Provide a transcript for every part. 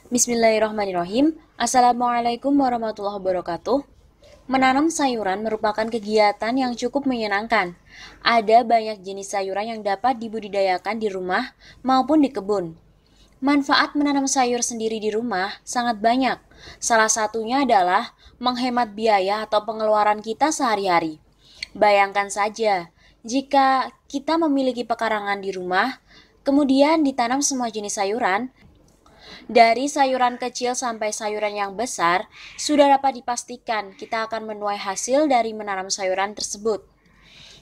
Bismillahirrahmanirrahim. Assalamualaikum warahmatullahi wabarakatuh. Menanam sayuran merupakan kegiatan yang cukup menyenangkan. Ada banyak jenis sayuran yang dapat dibudidayakan di rumah maupun di kebun. Manfaat menanam sayur sendiri di rumah sangat banyak. Salah satunya adalah menghemat biaya atau pengeluaran kita sehari-hari. Bayangkan saja, jika kita memiliki pekarangan di rumah, kemudian ditanam semua jenis sayuran, dari sayuran kecil sampai sayuran yang besar, sudah dapat dipastikan kita akan menuai hasil dari menanam sayuran tersebut.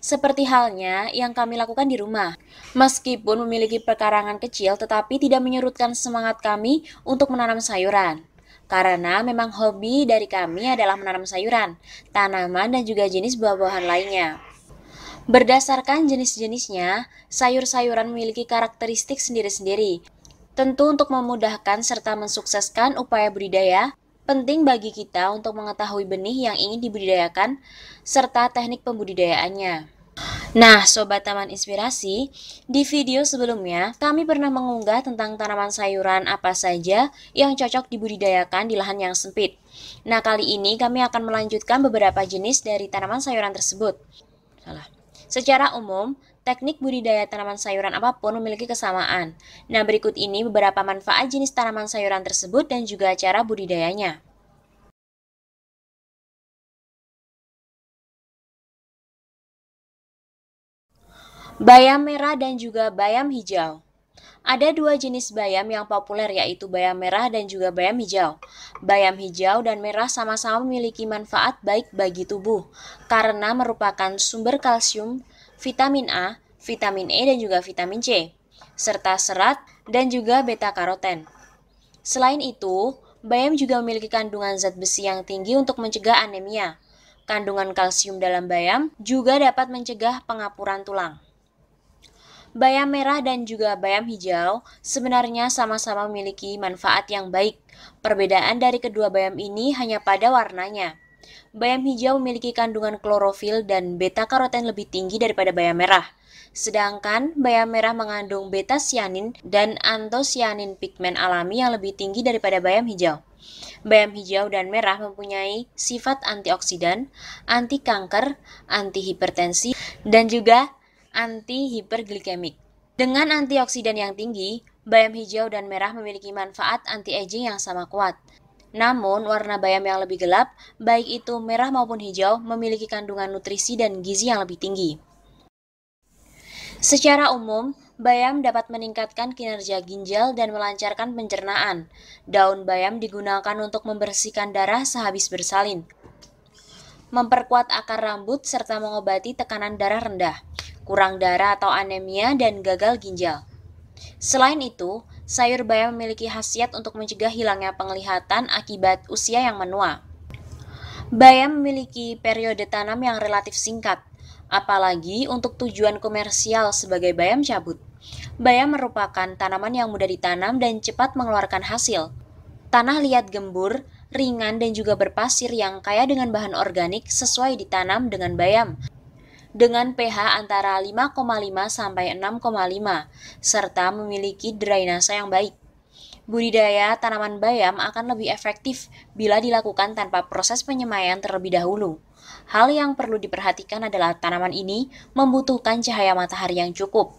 Seperti halnya yang kami lakukan di rumah. Meskipun memiliki pekarangan kecil, tetapi tidak menyurutkan semangat kami untuk menanam sayuran. Karena memang hobi dari kami adalah menanam sayuran, tanaman, dan juga jenis buah-buahan lainnya. Berdasarkan jenis-jenisnya, sayur-sayuran memiliki karakteristik sendiri-sendiri. Tentu untuk memudahkan serta mensukseskan upaya budidaya, penting bagi kita untuk mengetahui benih yang ingin dibudidayakan serta teknik pembudidayaannya. Nah, Sobat Taman Inspirasi, di video sebelumnya kami pernah mengunggah tentang tanaman sayuran apa saja yang cocok dibudidayakan di lahan yang sempit. Nah, kali ini kami akan melanjutkan beberapa jenis dari tanaman sayuran tersebut. Secara umum, teknik budidaya tanaman sayuran apapun memiliki kesamaan. Nah, berikut ini beberapa manfaat jenis tanaman sayuran tersebut dan juga cara budidayanya. Bayam merah dan juga bayam hijau. Ada dua jenis bayam yang populer, yaitu bayam merah dan juga bayam hijau. Bayam hijau dan merah sama-sama memiliki manfaat baik bagi tubuh karena merupakan sumber kalsium, vitamin A, vitamin E dan juga vitamin C, serta serat dan juga beta-karoten. Selain itu, bayam juga memiliki kandungan zat besi yang tinggi untuk mencegah anemia. Kandungan kalsium dalam bayam juga dapat mencegah pengapuran tulang. Bayam merah dan juga bayam hijau sebenarnya sama-sama memiliki manfaat yang baik. Perbedaan dari kedua bayam ini hanya pada warnanya. Bayam hijau memiliki kandungan klorofil dan beta-karoten lebih tinggi daripada bayam merah. Sedangkan bayam merah mengandung beta-sianin dan antosianin pigmen alami yang lebih tinggi daripada bayam hijau. Bayam hijau dan merah mempunyai sifat antioksidan, anti kanker, anti hipertensi, dan juga anti-hiperglikemik. Dengan antioksidan yang tinggi, bayam hijau dan merah memiliki manfaat anti-aging yang sama kuat. Namun, warna bayam yang lebih gelap, baik itu merah maupun hijau, memiliki kandungan nutrisi dan gizi yang lebih tinggi. Secara umum, bayam dapat meningkatkan kinerja ginjal dan melancarkan pencernaan. Daun bayam digunakan untuk membersihkan darah sehabis bersalin, memperkuat akar rambut, serta mengobati tekanan darah rendah, kurang darah atau anemia, dan gagal ginjal. Selain itu, sayur bayam memiliki khasiat untuk mencegah hilangnya penglihatan akibat usia yang menua. Bayam memiliki periode tanam yang relatif singkat, apalagi untuk tujuan komersial sebagai bayam cabut. Bayam merupakan tanaman yang mudah ditanam dan cepat mengeluarkan hasil. Tanah liat gembur, ringan dan juga berpasir yang kaya dengan bahan organik sesuai ditanam dengan bayam, dengan pH antara 5,5 sampai 6,5 serta memiliki drainase yang baik. Budidaya tanaman bayam akan lebih efektif bila dilakukan tanpa proses penyemaian terlebih dahulu. Hal yang perlu diperhatikan adalah tanaman ini membutuhkan cahaya matahari yang cukup.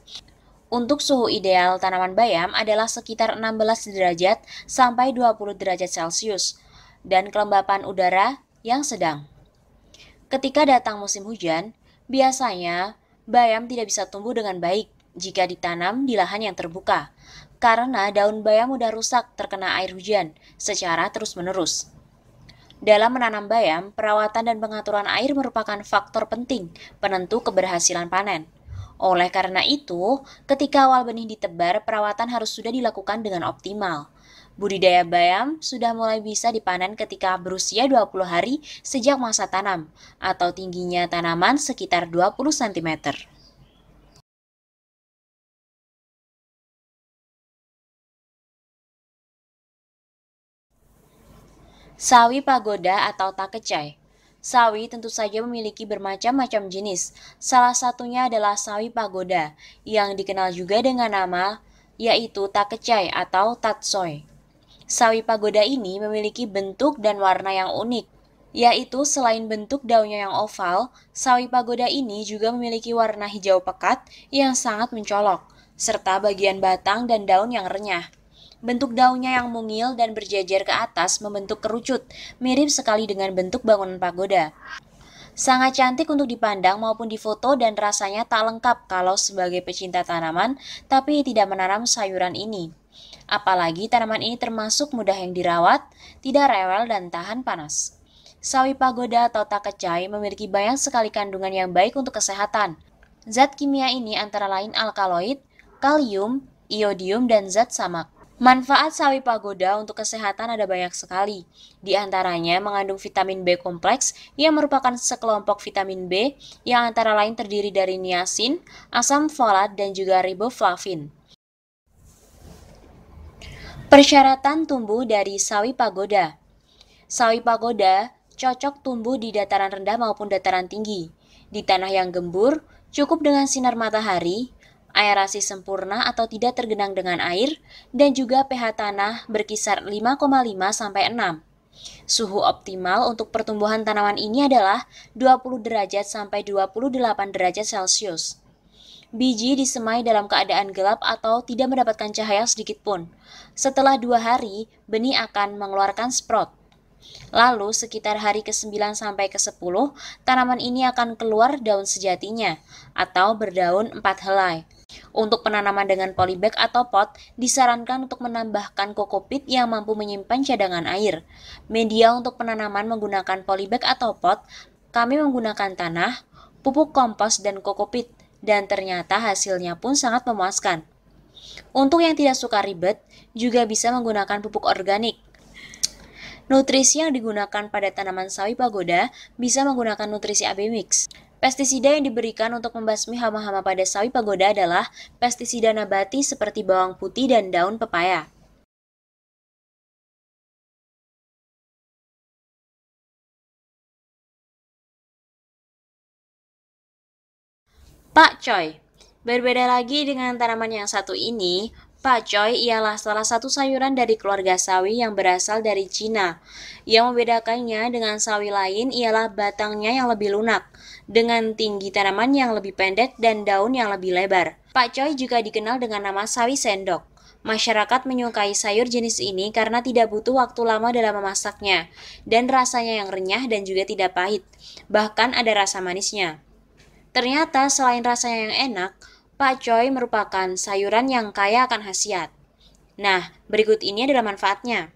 Untuk suhu ideal tanaman bayam adalah sekitar 16 derajat sampai 20 derajat Celcius dan kelembapan udara yang sedang. Ketika datang musim hujan, biasanya bayam tidak bisa tumbuh dengan baik jika ditanam di lahan yang terbuka, karena daun bayam mudah rusak terkena air hujan secara terus-menerus. Dalam menanam bayam, perawatan dan pengaturan air merupakan faktor penting penentu keberhasilan panen. Oleh karena itu, ketika awal benih ditebar, perawatan harus sudah dilakukan dengan optimal. Budidaya bayam sudah mulai bisa dipanen ketika berusia 20 hari sejak masa tanam, atau tingginya tanaman sekitar 20 cm. Sawi pagoda atau takecai. Sawi tentu saja memiliki bermacam-macam jenis. Salah satunya adalah sawi pagoda, yang dikenal juga dengan nama yaitu takecai atau tatsoi. Sawi pagoda ini memiliki bentuk dan warna yang unik, yaitu selain bentuk daunnya yang oval, sawi pagoda ini juga memiliki warna hijau pekat yang sangat mencolok, serta bagian batang dan daun yang renyah. Bentuk daunnya yang mungil dan berjejer ke atas membentuk kerucut, mirip sekali dengan bentuk bangunan pagoda. Sangat cantik untuk dipandang maupun difoto dan rasanya tak lengkap kalau sebagai pecinta tanaman tapi tidak menanam sayuran ini. Apalagi tanaman ini termasuk mudah yang dirawat, tidak rewel dan tahan panas. Sawi pagoda atau takecai memiliki banyak sekali kandungan yang baik untuk kesehatan. Zat kimia ini antara lain alkaloid, kalium, iodium, dan zat samak. Manfaat sawi pagoda untuk kesehatan ada banyak sekali. Di antaranya mengandung vitamin B kompleks yang merupakan sekelompok vitamin B yang antara lain terdiri dari niacin, asam folat, dan juga riboflavin. Persyaratan tumbuh dari sawi pagoda. Sawi pagoda cocok tumbuh di dataran rendah maupun dataran tinggi. Di tanah yang gembur, cukup dengan sinar matahari, aerasi sempurna atau tidak tergenang dengan air, dan juga pH tanah berkisar 5,5 sampai 6. Suhu optimal untuk pertumbuhan tanaman ini adalah 20 derajat sampai 28 derajat Celcius. Biji disemai dalam keadaan gelap atau tidak mendapatkan cahaya sedikit pun. Setelah 2 hari, benih akan mengeluarkan sprout. Lalu sekitar hari ke-9 sampai ke-10, tanaman ini akan keluar daun sejatinya atau berdaun 4 helai. Untuk penanaman dengan polybag atau pot, disarankan untuk menambahkan kokopit yang mampu menyimpan cadangan air. Media untuk penanaman menggunakan polybag atau pot, kami menggunakan tanah, pupuk kompos, dan kokopit, dan ternyata hasilnya pun sangat memuaskan. Untuk yang tidak suka ribet, juga bisa menggunakan pupuk organik. Nutrisi yang digunakan pada tanaman sawi pagoda bisa menggunakan nutrisi AB mix. Pestisida yang diberikan untuk membasmi hama-hama pada sawi pagoda adalah pestisida nabati seperti bawang putih dan daun pepaya. Pakcoy. Berbeda lagi dengan tanaman yang satu ini, pakcoy ialah salah satu sayuran dari keluarga sawi yang berasal dari Cina. Yang membedakannya dengan sawi lain ialah batangnya yang lebih lunak, dengan tinggi tanaman yang lebih pendek dan daun yang lebih lebar. Pakcoy juga dikenal dengan nama sawi sendok. Masyarakat menyukai sayur jenis ini karena tidak butuh waktu lama dalam memasaknya, dan rasanya yang renyah dan juga tidak pahit. Bahkan ada rasa manisnya. Ternyata selain rasanya yang enak, pakcoy merupakan sayuran yang kaya akan khasiat. Nah, berikut ini adalah manfaatnya.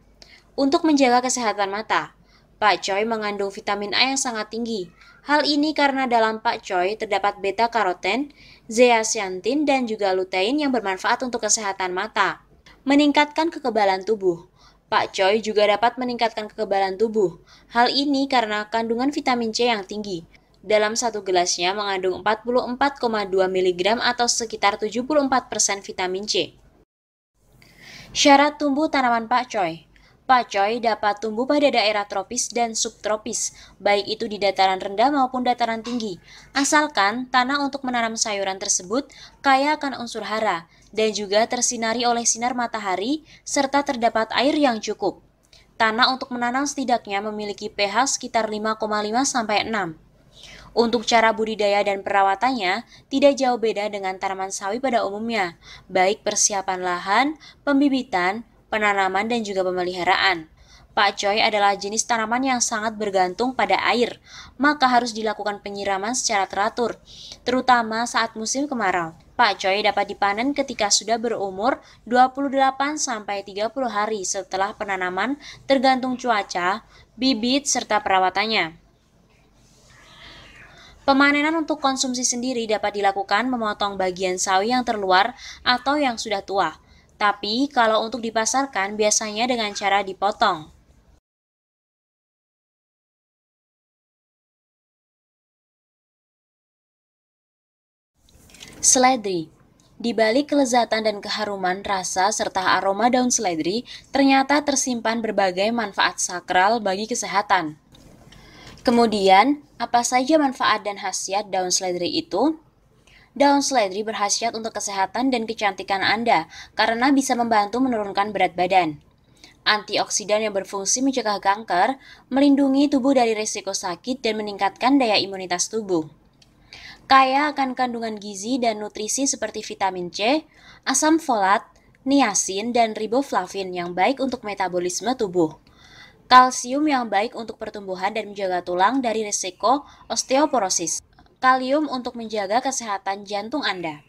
Untuk menjaga kesehatan mata, pakcoy mengandung vitamin A yang sangat tinggi. Hal ini karena dalam pakcoy terdapat beta-karoten, zeaxanthin, dan juga lutein yang bermanfaat untuk kesehatan mata. Meningkatkan kekebalan tubuh. Pakcoy juga dapat meningkatkan kekebalan tubuh. Hal ini karena kandungan vitamin C yang tinggi. Dalam satu gelasnya mengandung 44,2 mg atau sekitar 74% vitamin C. Syarat tumbuh tanaman pakcoy. Pakcoy dapat tumbuh pada daerah tropis dan subtropis, baik itu di dataran rendah maupun dataran tinggi, asalkan tanah untuk menanam sayuran tersebut kaya akan unsur hara dan juga tersinari oleh sinar matahari serta terdapat air yang cukup. Tanah untuk menanam setidaknya memiliki pH sekitar 5,5 sampai 6. Untuk cara budidaya dan perawatannya tidak jauh beda dengan tanaman sawi pada umumnya, baik persiapan lahan, pembibitan, penanaman, dan juga pemeliharaan. Pakcoy adalah jenis tanaman yang sangat bergantung pada air, maka harus dilakukan penyiraman secara teratur, terutama saat musim kemarau. Pakcoy dapat dipanen ketika sudah berumur 28-30 hari setelah penanaman tergantung cuaca, bibit, serta perawatannya. Pemanenan untuk konsumsi sendiri dapat dilakukan memotong bagian sawi yang terluar atau yang sudah tua. Tapi kalau untuk dipasarkan biasanya dengan cara dipotong. Seledri. Di balik kelezatan dan keharuman rasa serta aroma daun seledri, ternyata tersimpan berbagai manfaat sakral bagi kesehatan. Kemudian, apa saja manfaat dan khasiat daun seledri itu? Daun seledri berkhasiat untuk kesehatan dan kecantikan Anda karena bisa membantu menurunkan berat badan. Antioksidan yang berfungsi mencegah kanker, melindungi tubuh dari risiko sakit, dan meningkatkan daya imunitas tubuh. Kaya akan kandungan gizi dan nutrisi seperti vitamin C, asam folat, niacin, dan riboflavin yang baik untuk metabolisme tubuh. Kalsium yang baik untuk pertumbuhan dan menjaga tulang dari risiko osteoporosis. Kalium untuk menjaga kesehatan jantung Anda.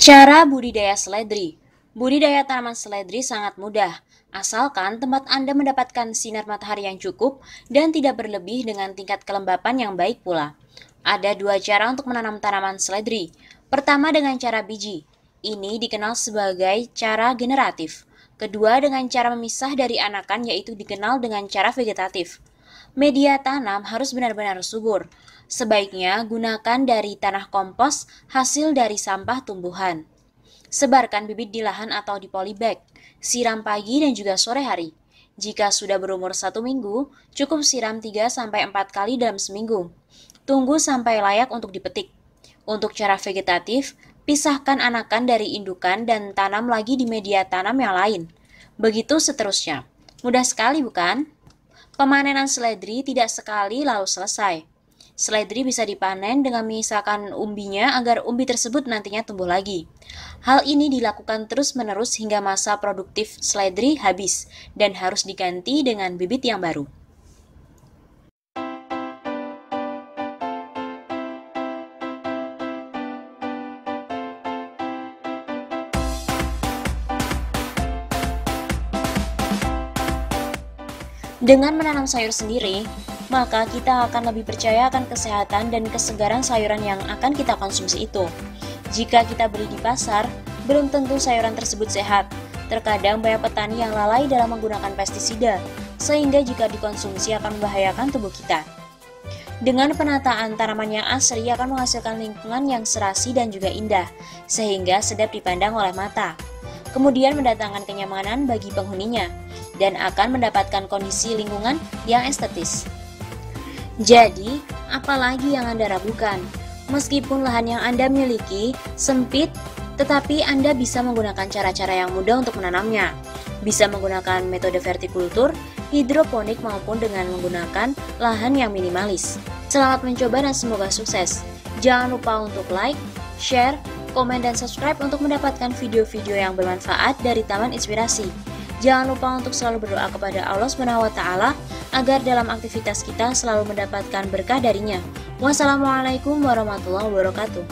Cara budidaya seledri. Budidaya tanaman seledri sangat mudah, asalkan tempat Anda mendapatkan sinar matahari yang cukup dan tidak berlebih dengan tingkat kelembapan yang baik pula. Ada dua cara untuk menanam tanaman seledri. Pertama dengan cara biji. Ini dikenal sebagai cara generatif. Kedua dengan cara memisah dari anakan, yaitu dikenal dengan cara vegetatif. Media tanam harus benar-benar subur. Sebaiknya gunakan dari tanah kompos hasil dari sampah tumbuhan. Sebarkan bibit di lahan atau di polybag. Siram pagi dan juga sore hari. Jika sudah berumur 1 minggu, cukup siram 3-4 kali dalam seminggu. Tunggu sampai layak untuk dipetik. Untuk cara vegetatif, pisahkan anakan dari indukan dan tanam lagi di media tanam yang lain. Begitu seterusnya. Mudah sekali bukan? Pemanenan seledri tidak sekali lalu selesai. Seledri bisa dipanen dengan menyisakan umbinya agar umbi tersebut nantinya tumbuh lagi. Hal ini dilakukan terus-menerus hingga masa produktif seledri habis dan harus diganti dengan bibit yang baru. Dengan menanam sayur sendiri, maka kita akan lebih percaya akan kesehatan dan kesegaran sayuran yang akan kita konsumsi itu. Jika kita beli di pasar, belum tentu sayuran tersebut sehat. Terkadang banyak petani yang lalai dalam menggunakan pestisida, sehingga jika dikonsumsi akan membahayakan tubuh kita. Dengan penataan tanaman yang asri akan menghasilkan lingkungan yang serasi dan juga indah, sehingga sedap dipandang oleh mata. Kemudian mendatangkan kenyamanan bagi penghuninya, dan akan mendapatkan kondisi lingkungan yang estetis. Jadi, apalagi yang Anda ragukan? Meskipun lahan yang Anda miliki sempit, tetapi Anda bisa menggunakan cara-cara yang mudah untuk menanamnya. Bisa menggunakan metode vertikultur, hidroponik maupun dengan menggunakan lahan yang minimalis. Selamat mencoba dan semoga sukses. Jangan lupa untuk like, share, komen, dan subscribe untuk mendapatkan video-video yang bermanfaat dari Taman Inspirasi. Jangan lupa untuk selalu berdoa kepada Allah SWT agar dalam aktivitas kita selalu mendapatkan berkah darinya. Wassalamualaikum warahmatullahi wabarakatuh.